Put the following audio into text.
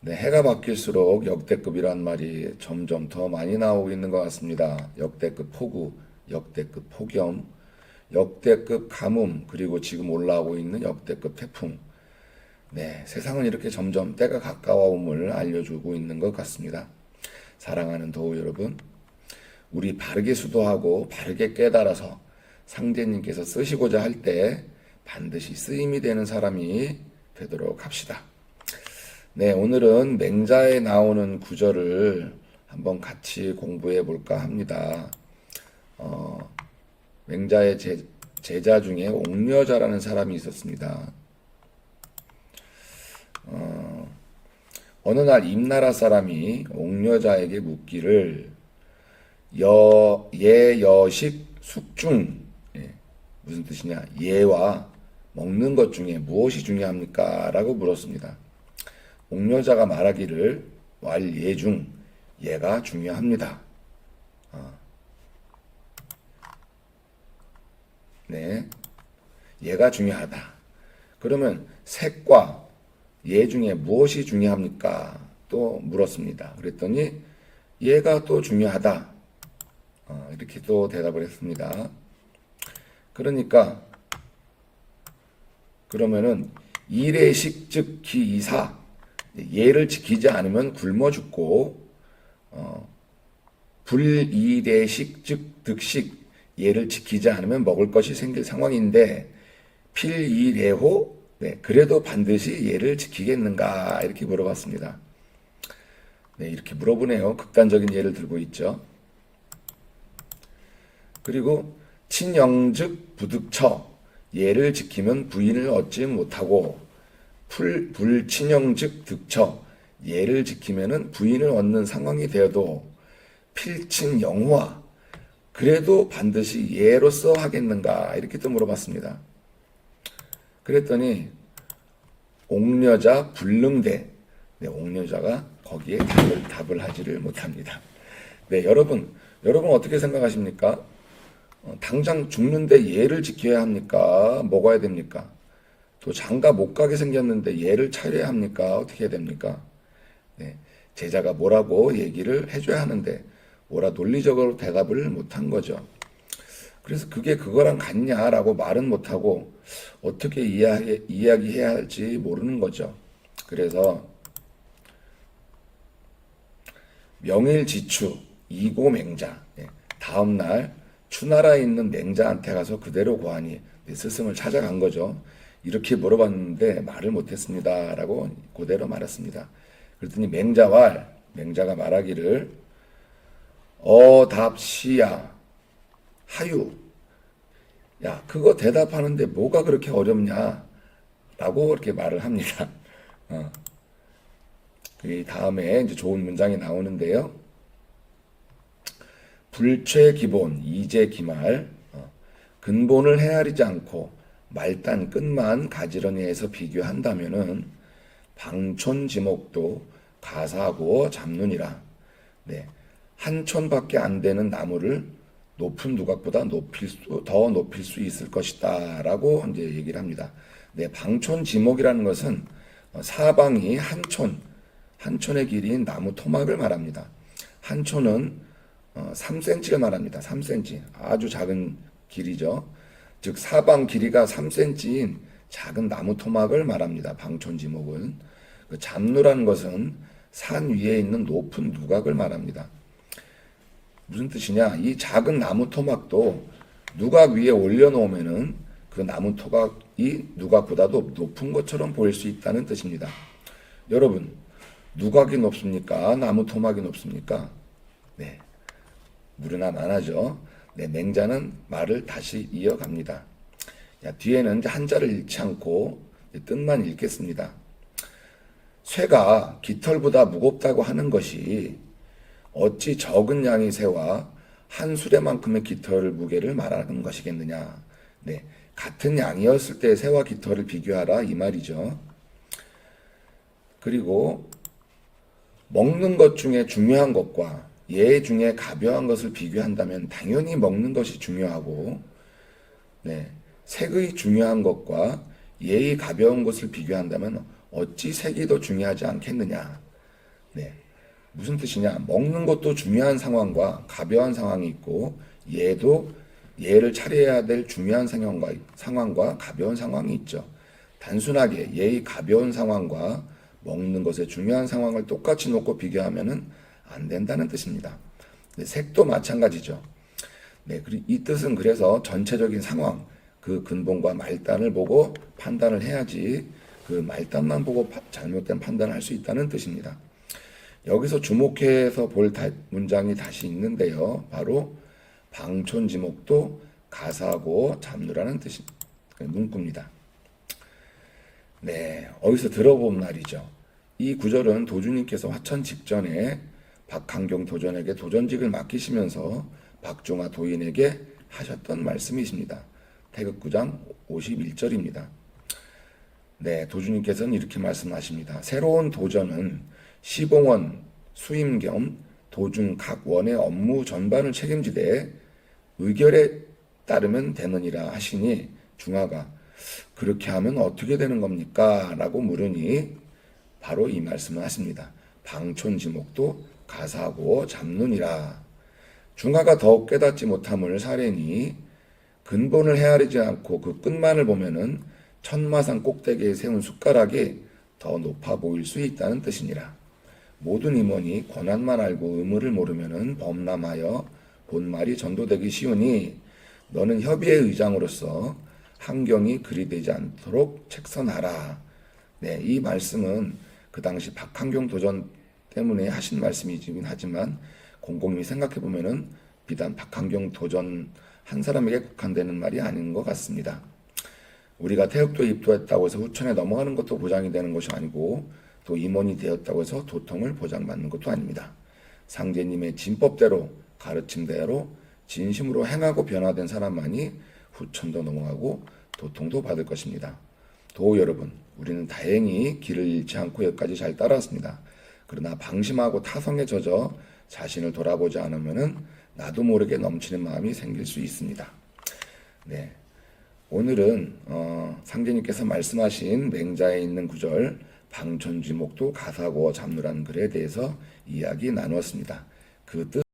네, 해가 바뀔수록 역대급이란 말이 점점 더 많이 나오고 있는 것 같습니다. 역대급 폭우, 역대급 폭염, 역대급 가뭄, 그리고 지금 올라오고 있는 역대급 태풍. 네, 세상은 이렇게 점점 때가 가까워옴을 알려주고 있는 것 같습니다. 사랑하는 도우 여러분, 우리 바르게 수도하고 바르게 깨달아서 상제님께서 쓰시고자 할 때 반드시 쓰임이 되는 사람이 되도록 합시다. 네, 오늘은 맹자에 나오는 구절을 한번 같이 공부해 볼까 합니다. 맹자의 제자 중에 옥녀자라는 사람이 있었습니다. 어느 날 임나라 사람이 옥녀자에게 묻기를 예여식 숙중, 무슨 뜻이냐, 예와 먹는 것 중에 무엇이 중요합니까? 라고 물었습니다. 옥녀자가 말하기를 왈예 중 예가 중요합니다. 네, 예가 중요하다. 그러면 색과 예 중에 무엇이 중요합니까? 또 물었습니다. 그랬더니 예가 또 중요하다. 이렇게 또 대답을 했습니다. 그러면은 일의식 즉 기이사, 예를 지키지 않으면 굶어 죽고, 불일의식 즉 득식, 예를 지키지 않으면 먹을 것이 생길 상황인데 필일애호, 네, 그래도 반드시 예를 지키겠는가, 이렇게 물어봤습니다. 네, 이렇게 물어보네요. 극단적인 예를 들고 있죠. 그리고 친영즉 부득처, 예를 지키면 부인을 얻지 못하고 불친영즉 득처, 예를 지키면은 부인을 얻는 상황이 되어도 필친영화, 그래도 반드시 예로서 하겠는가, 이렇게 또 물어봤습니다. 그랬더니 옥녀자 불능대, 네, 옥녀자가 거기에 답을 하지를 못합니다. 네, 여러분 어떻게 생각하십니까? 당장 죽는데 예를 지켜야 합니까? 먹어야 됩니까? 또 장가 못 가게 생겼는데 예를 차려야 합니까? 어떻게 해야 됩니까? 네, 제자가 뭐라고 얘기를 해줘야 하는데 뭐라 논리적으로 대답을 못한 거죠. 그래서 그게 그거랑 같냐라고 말은 못하고 어떻게 이야기해야 할지 모르는 거죠. 그래서 명일지추 이고맹자, 다음날 추나라에 있는 맹자한테 가서 그대로 고하니, 스승을 찾아간 거죠. 이렇게 물어봤는데 말을 못했습니다 라고 그대로 말했습니다. 그랬더니 맹자가 말하기를 어답시야 하유, 야 그거 대답하는데 뭐가 그렇게 어렵냐 라고 이렇게 말을 합니다. 그 다음에 이제 좋은 문장이 나오는데요. 불최기본 이재기말, 근본을 헤아리지 않고 말단 끝만 가지런히 해서 비교한다면은 방촌지목도 가사하고 잡눈이라. 네, 한 촌밖에 안 되는 나무를 높은 누각보다 더 높일 수 있을 것이다 라고 이제 얘기를 합니다. 네, 방촌지목이라는 것은 사방이 한 촌의 길이인 나무 토막을 말합니다. 한 촌은 3cm를 말합니다. 3cm. 아주 작은 길이죠. 즉 사방 길이가 3cm인 작은 나무 토막을 말합니다. 방촌지목은. 그 잡누라는 것은 산 위에 있는 높은 누각을 말합니다. 무슨 뜻이냐? 이 작은 나무 토막도 누각 위에 올려놓으면은 그 나무 토막이 누각보다도 높은 것처럼 보일 수 있다는 뜻입니다. 여러분, 누각이 높습니까? 나무 토막이 높습니까? 네, 무르나 나나죠. 네, 맹자는 말을 다시 이어갑니다. 뒤에는 이제 한자를 읽지 않고 뜻만 읽겠습니다. 쇠가 깃털보다 무겁다고 하는 것이 어찌 적은 양의 새와 한 수레만큼의 깃털 무게를 말하는 것이겠느냐. 네, 같은 양이었을 때 새와 깃털을 비교하라 이 말이죠. 그리고 먹는 것 중에 중요한 것과 예 중에 가벼운 것을 비교한다면 당연히 먹는 것이 중요하고, 네, 색의 중요한 것과 예의 가벼운 것을 비교한다면 어찌 색이 더 중요하지 않겠느냐. 네. 무슨 뜻이냐? 먹는 것도 중요한 상황과 가벼운 상황이 있고 예를 차려야 될 중요한 상황과 가벼운 상황이 있죠. 단순하게 예의 가벼운 상황과 먹는 것의 중요한 상황을 똑같이 놓고 비교하면은 안 된다는 뜻입니다. 네, 색도 마찬가지죠. 네, 이 뜻은 그래서 전체적인 상황, 그 근본과 말단을 보고 판단을 해야지 그 말단만 보고 잘못된 판단을 할 수 있다는 뜻입니다. 여기서 주목해서 볼 문장이 다시 있는데요. 바로 방촌지목도 가사하고 잡누라는 뜻이 문구입니다. 네, 어디서 들어본 말이죠. 이 구절은 도주님께서 화천 직전에 박한경 도전에게 도전직을 맡기시면서 박종화 도인에게 하셨던 말씀이십니다. 태극구장 51절입니다. 네, 도주님께서는 이렇게 말씀하십니다. 새로운 도전은 시봉원, 수임 겸 도중 각 원의 업무 전반을 책임지되 의결에 따르면 되느니라 하시니 중화가 그렇게 하면 어떻게 되는 겁니까? 라고 물으니 바로 이 말씀을 하십니다. 방촌지목도 가사하고 잡느니라. 중화가 더욱 깨닫지 못함을 사례니 근본을 헤아리지 않고 그 끝만을 보면은 천마산 꼭대기에 세운 숟가락이 더 높아 보일 수 있다는 뜻이니라. 모든 임원이 권한만 알고 의무를 모르면은 범람하여 본말이 전도되기 쉬우니 너는 협의의 의장으로서 한경이 그리 되지 않도록 책선하라. 네, 이 말씀은 그 당시 박한경 도전 때문에 하신 말씀이긴 하지만 곰곰이 생각해 보면은 비단 박한경 도전 한 사람에게 국한되는 말이 아닌 것 같습니다. 우리가 태극도에 입도했다고 해서 후천에 넘어가는 것도 보장이 되는 것이 아니고 또 임원이 되었다고 해서 도통을 보장받는 것도 아닙니다. 상제님의 진법대로 가르침대로 진심으로 행하고 변화된 사람만이 후천도 넘어가고 도통도 받을 것입니다. 도 여러분, 우리는 다행히 길을 잃지 않고 여기까지 잘 따라왔습니다. 그러나 방심하고 타성에 젖어 자신을 돌아보지 않으면은 나도 모르게 넘치는 마음이 생길 수 있습니다. 네, 오늘은 상제님께서 말씀하신 맹자에 있는 구절 방촌지목도 가사고 잡누라는 글에 대해서 이야기 나누었습니다. 그 뜻